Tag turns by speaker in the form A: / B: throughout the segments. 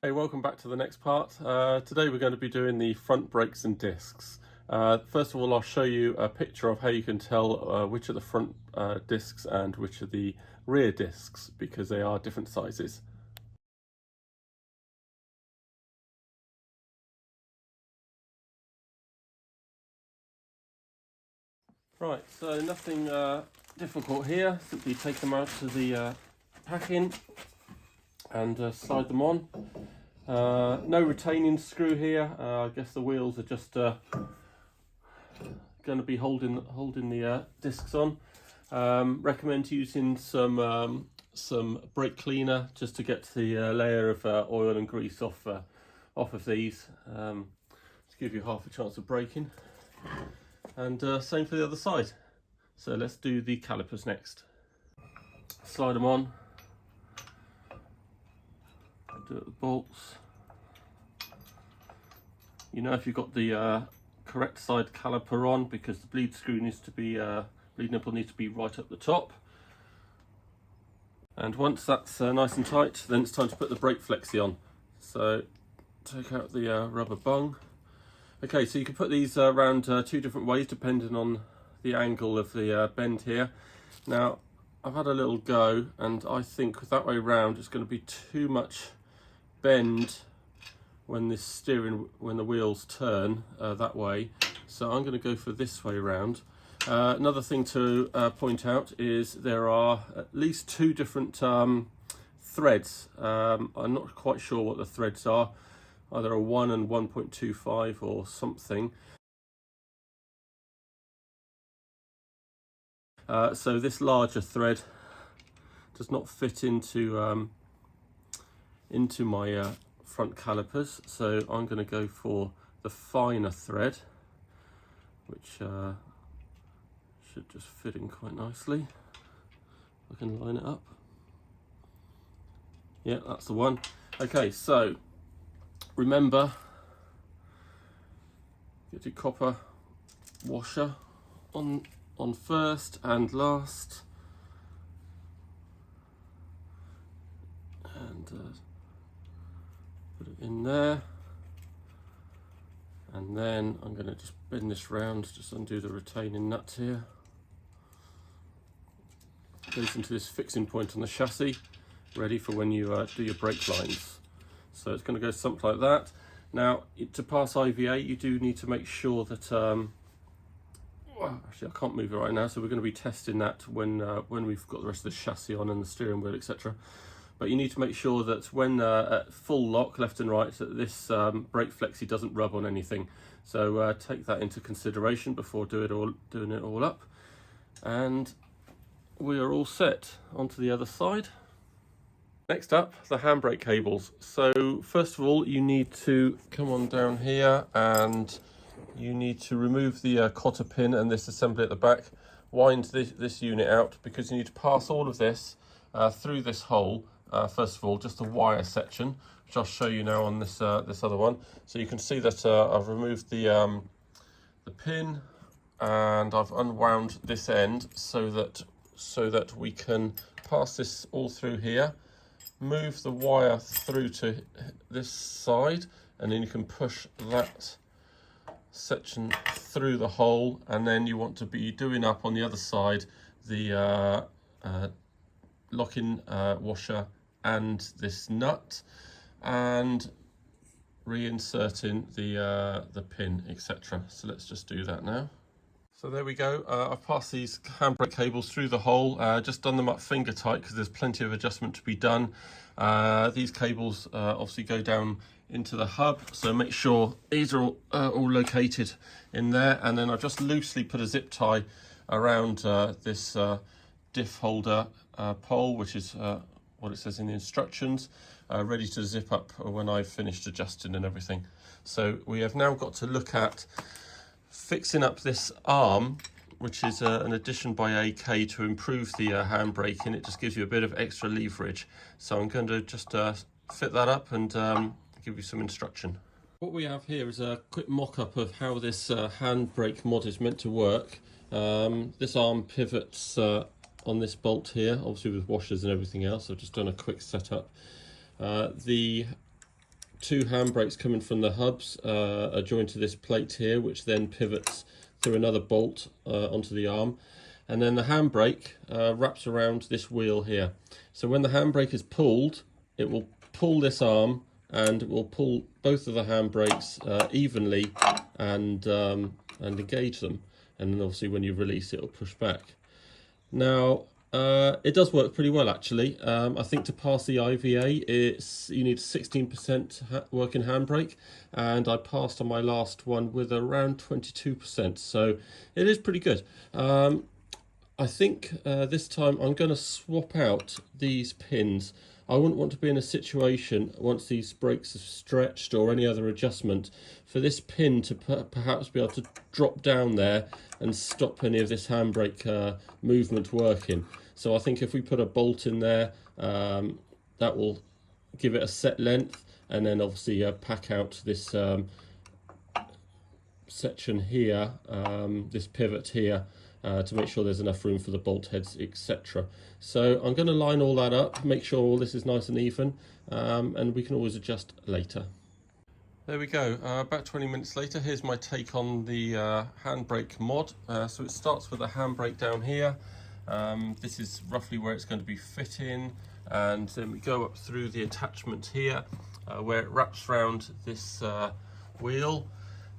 A: Hey, welcome back to the next part. Today we're going to be doing the front brakes and discs. First of all, I'll show you a picture of how you can tell which are the front discs and which are the rear discs, because they are different sizes. Right, so nothing difficult here. Simply take them out to the packing and slide them on. No retaining screw here. I guess the wheels are just going to be holding the discs on. Recommend using some brake cleaner just to get the layer of oil and grease off of these, to give you half a chance of braking. And same for the other side. So let's do the calipers next. Slide them on. Do it with bolts. You know if you've got the correct side caliper on, because the bleed screw needs to be bleed nipple needs to be right up the top. And once that's nice and tight, then it's time to put the brake flexi on. So take out the rubber bung. Okay, so you can put these around two different ways depending on the angle of the bend here. Now I've had a little go, and I think that way round it's going to be too much bend when the wheels turn that way, so I'm going to go for this way round. Another thing to point out is there are at least two different threads. I'm not quite sure what the threads are, either a 1 and 1.25 or something. So this larger thread does not fit into my front calipers, so I'm going to go for the finer thread, which should just fit in quite nicely. I can line it up. Yeah, that's the one. Okay, so remember, get your copper washer on first and last, and put it in there, and then I'm going to just bend this round, just undo the retaining nut here. Goes into this fixing point on the chassis, ready for when you do your brake lines. So it's going to go something like that. Now, to pass IVA, you do need to make sure that well, actually I can't move it right now, so we're going to be testing that when we've got the rest of the chassis on and the steering wheel, etc. But you need to make sure that when at full lock left and right, that this brake flexi doesn't rub on anything. So take that into consideration before doing it all up. And we are all set. Onto the other side. Next up, the handbrake cables. So first of all, you need to come on down here and you need to remove the cotter pin and this assembly at the back. Wind this unit out, because you need to pass all of this through this hole. First of all, just the wire section, which I'll show you now on this other one. So you can see that I've removed the pin and I've unwound this end so that we can pass this all through here. Move the wire through to this side, and then you can push that section through the hole, and then you want to be doing up on the other side the lock-in washer and this nut, and reinserting the pin, etc. So let's just do that now. So there we go. I've passed these handbrake cables through the hole, just done them up finger tight because there's plenty of adjustment to be done. These cables obviously go down into the hub, so make sure these are all located in there, and then I've just loosely put a zip tie around this diff holder pole, which is what it says in the instructions, ready to zip up when I've finished adjusting and everything. So we have now got to look at fixing up this arm, which is an addition by AK to improve the handbrake, and it just gives you a bit of extra leverage. So I'm going to just fit that up and give you some instruction. What we have here is a quick mock-up of how this handbrake mod is meant to work. This arm pivots on this bolt here, obviously with washers and everything else. I've just done a quick setup. The two handbrakes coming from the hubs are joined to this plate here, which then pivots through another bolt onto the arm. And then the handbrake wraps around this wheel here. So when the handbrake is pulled, it will pull this arm and it will pull both of the handbrakes evenly and engage them. And then obviously when you release it, it'll push back. Now, it does work pretty well actually. I think to pass the IVA, you need 16% working handbrake, and I passed on my last one with around 22%, so it is pretty good. I think this time I'm going to swap out these pins. I wouldn't want to be in a situation once these brakes have stretched or any other adjustment for this pin to perhaps be able to drop down there and stop any of this handbrake movement working. So I think if we put a bolt in there, that will give it a set length, and then obviously pack out this section here, this pivot here, to make sure there's enough room for the bolt heads, etc. So I'm going to line all that up, make sure all this is nice and even, and we can always adjust later. There we go, about 20 minutes later. Here's my take on the handbrake mod. So it starts with a handbrake down here. This is roughly where it's going to be fitting, and then we go up through the attachment here where it wraps around this wheel,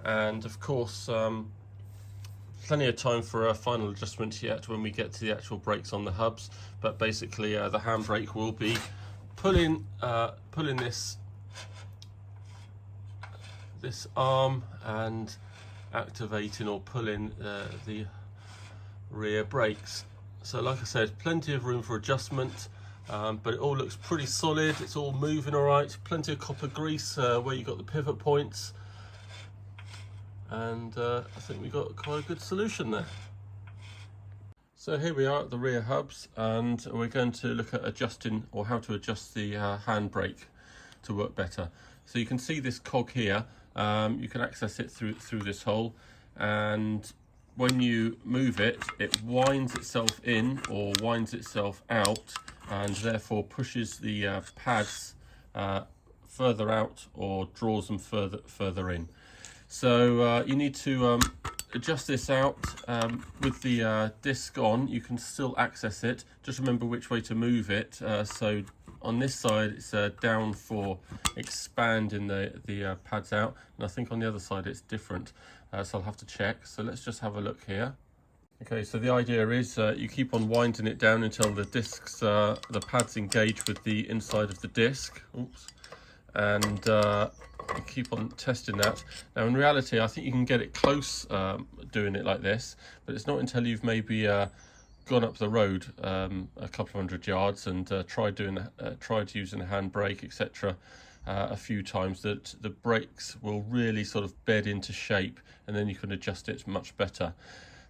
A: and of course plenty of time for a final adjustment yet when we get to the actual brakes on the hubs. But basically the handbrake will be pulling this arm and activating or pulling the rear brakes. So like I said, plenty of room for adjustment, but it all looks pretty solid. It's all moving all right. Plenty of copper grease where you got the pivot points, and I think we got quite a good solution there. So here we are at the rear hubs, and we're going to look at adjusting, or how to adjust the handbrake to work better. So you can see this cog here. You can access it through this hole, and when you move it, it winds itself in or winds itself out, and therefore pushes the pads further out or draws them further in. So you need to adjust this out. With the disc on, you can still access it. Just remember which way to move it. So on this side, it's down for expanding the pads out, and I think on the other side it's different. So I'll have to check. So let's just have a look here. Okay, so the idea is you keep on winding it down until the discs, the pads engage with the inside of the disc. Oops. And you keep on testing that. Now in reality, I think you can get it close doing it like this, but it's not until you've maybe gone up the road a couple of 100 yards and tried using a handbrake, etc. A few times that the brakes will really sort of bed into shape, and then you can adjust it much better.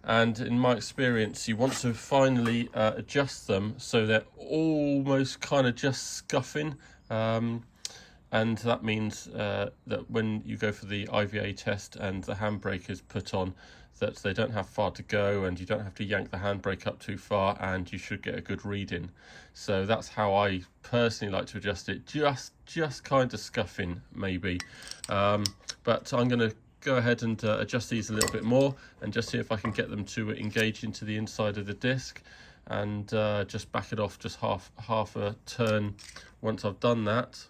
A: And in my experience, you want to finally adjust them so they're almost kind of just scuffing, and that means that when you go for the IVA test and the handbrake is put on, that they don't have far to go, and you don't have to yank the handbrake up too far, and you should get a good reading. So that's how I personally like to adjust it, just kind of scuffing maybe. But I'm going to go ahead and adjust these a little bit more and just see if I can get them to engage into the inside of the disc, and just back it off just half a turn once I've done that,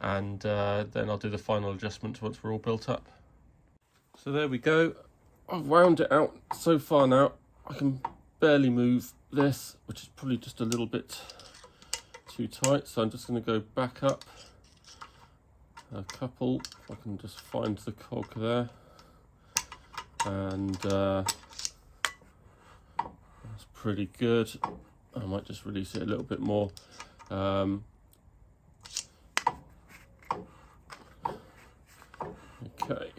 A: and then I'll do the final adjustment once we're all built up. So there we go. I've wound it out so far now. I can barely move this, which is probably just a little bit too tight. So I'm just going to go back up a couple. If I can just find the cog there. And that's pretty good. I might just release it a little bit more. Okay.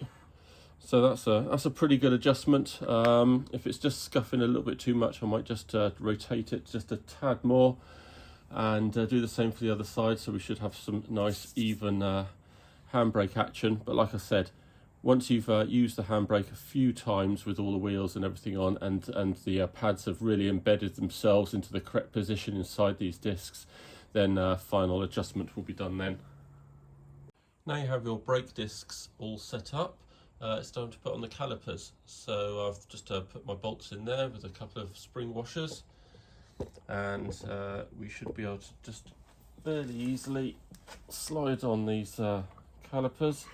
A: So that's a pretty good adjustment. If it's just scuffing a little bit too much, I might just rotate it just a tad more, and do the same for the other side. So we should have some nice even handbrake action. But like I said, once you've used the handbrake a few times with all the wheels and everything on, and the pads have really embedded themselves into the correct position inside these discs, then final adjustment will be done then. Now you have your brake discs all set up, it's time to put on the calipers. So I've just put my bolts in there with a couple of spring washers, and we should be able to just fairly easily slide on these calipers.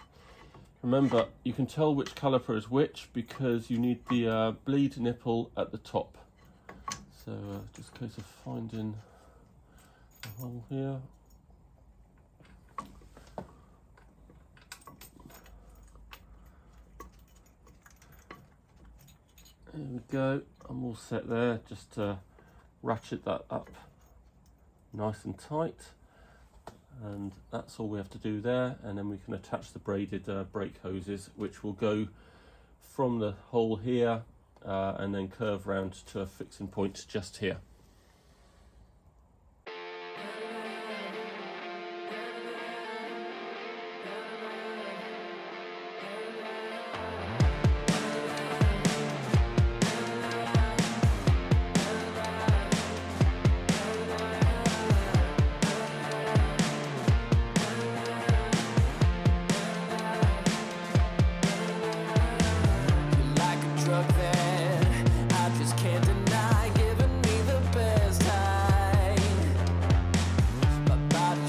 A: Remember, you can tell which caliper is which because you need the bleed nipple at the top. So just a case of finding a hole here. There we go, I'm all set there. Just ratchet that up nice and tight, and that's all we have to do there, and then we can attach the braided brake hoses, which will go from the hole here and then curve round to a fixing point just here.
B: Like a drug that